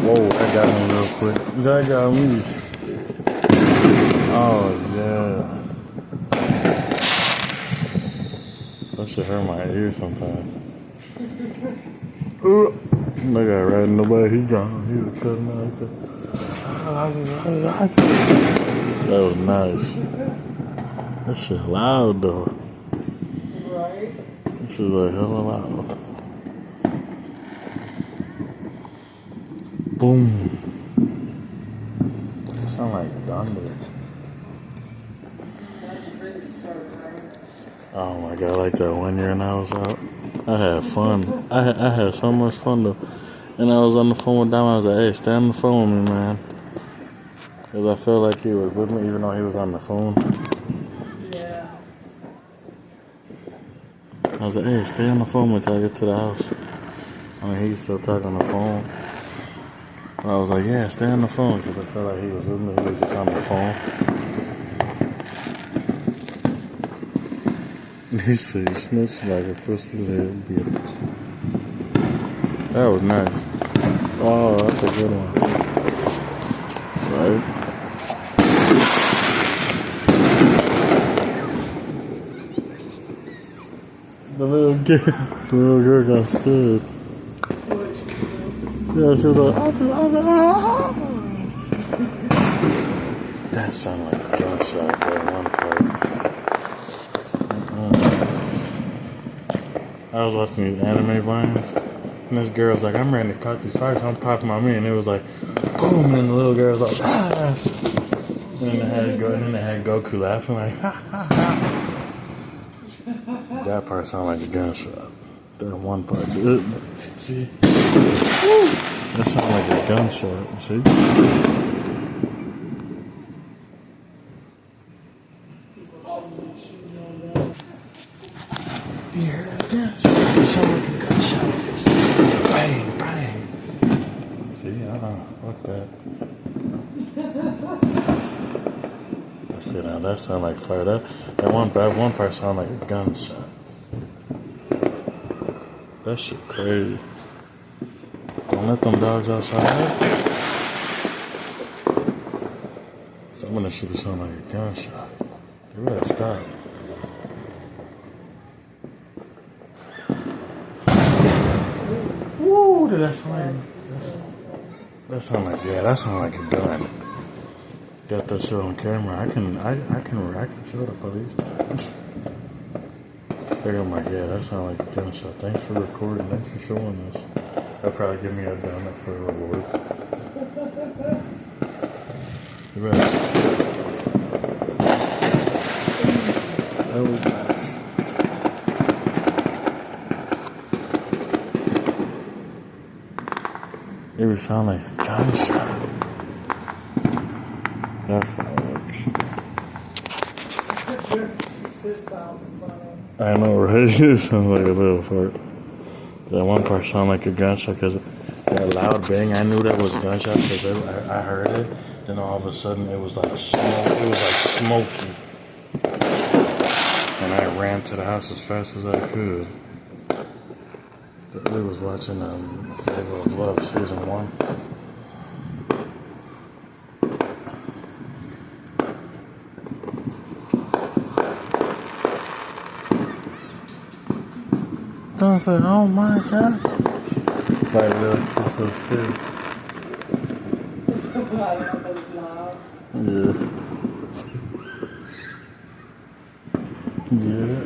Whoa, that got me real quick. That got me. Oh, yeah. That shit hurt my ear sometimes. That guy riding nobody, he gone. He was cutting out. That was nice. That shit loud though. Right? That shit like hella loud. Boom. It sound like thunder. Oh my god, like that one year and I was out. I had fun. I had so much fun though. And I was on the phone with Dom. I was like, hey, stay on the phone with me, man. Because I felt like he was with me even though he was on the phone. Yeah. I was like, hey, stay on the phone until I get to the house. I mean, he was still talking on the phone. But I was like, yeah, stay on the phone. Because I felt like he was with me. He was just on the phone. He said, you snitched like a pussy little bitch. That was nice. Oh, that's a good one. Right? The little girl got scared. Yeah, she was like, that sounded like a gunshot there one part. I was watching these anime vines, and this girl's like, I'm ready to cut these fires. I'm popping my meat, and it was like, boom, and then the little girl's like, ah. And then they had Goku laughing like, ha ha ha. That part sounded like a gunshot. That one part did. See? That sounded like a gunshot. See? You hear that gunshot? It sounded like a gunshot. Bang, bang. See? Fuck that. Okay, now that sounded like fire. That one part sounded like a gunshot. That shit crazy. Don't let them dogs outside. Some of that shit be sounding like a gunshot. You better stop. Woo, did that sound like... That sound like, yeah, that sound like a gun. Got that shit on camera. I can show the police. They're gonna be like, yeah, that sound like a gunshot. Thanks for recording. Thanks for showing us. They'll probably give me a donut for a reward. You better. That was nice. It would sound like a gunshot. That fireworks. It sounds funny. I know, right? It sounds like a little fart. That one part sounded like a gunshot because that loud bang, I knew that was a gunshot because I heard it. Then all of a sudden it was like smoke. It was like smoky. And I ran to the house as fast as I could. But we was watching Flavor of Love season 1. So I said, oh my god. Like, look, it's so scary. I don't know if it's loud. Yeah. Yeah.